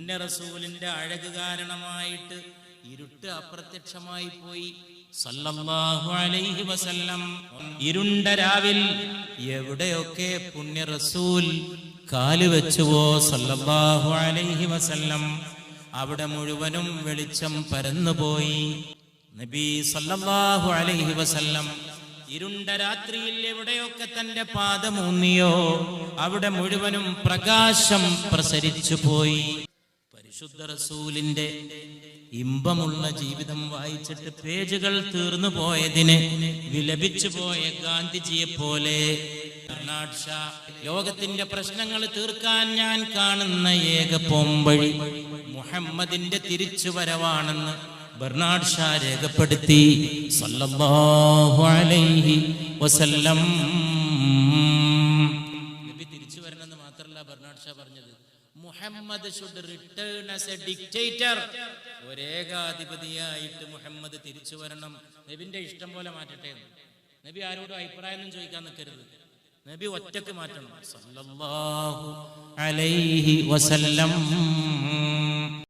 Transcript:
പുണ്യ റസൂലിന്റെ അഴക് കാരണമായിട്ട് ഇരുട്ട് അപ്രത്യക്ഷമായി പോയി. സല്ലല്ലാഹു അലൈഹി വസല്ലം ഇരുണ്ട രാവിൽ എവിടെയൊക്കെ പുണ്യ റസൂൽ കാല് വെച്ചുവോ സല്ലല്ലാഹു അലൈഹി വസല്ലം അവിടെ മുഴുവനും വെളിച്ചം പരന്നുപോയി. നബി സല്ലല്ലാഹു അലൈഹി വസല്ലം ഇരുണ്ട രാത്രിയിൽ എവിടെയൊക്കെ തന്റെ പാദമൂന്നിയോ അവിടെ മുഴുവനും പ്രകാശം പ്രസരിച്ചു പോയി. പരിശുദ്ധ റസൂലിന്റെ ഇമ്പമുള്ള ജീവിതം വായിച്ചിട്ട് പേജുകൾ തീർന്നു പോയതിന് വിലപിച്ചു പോയ ഗാന്ധിജിയെ പോലെ ബെർണാഡ് ഷാ ലോകത്തിന്റെ പ്രശ്നങ്ങൾ തീർക്കാൻ ഞാൻ കാണുന്ന ഏക പോംവഴി മുഹമ്മദിന്റെ തിരിച്ചുവരവാണെന്ന് ബെർണാഡ് ഷാ രേഖപ്പെടുത്തി. സല്ലല്ലാഹു അലൈഹി വസല്ലം നബി തിരിച്ചു വരണമെന്ന് മാത്രമല്ല ബെർണാഡ് ഷാ പറഞ്ഞത്, Muhammad should return as a dictator. ഒരേകാധിപതിയായിട്ട് Muhammad തിരിച്ചു വരണം. നബിന്റെ ഇഷ്ടം പോലെ മാറ്റട്ടെ. നബി ആരോടും അഭിപ്രായം ചോദിക്കാൻ നിൽക്കരുത്. നബി ഒറ്റക്ക് മാറ്റണം. സല്ലല്ലാഹു അലൈഹി വസല്ലം.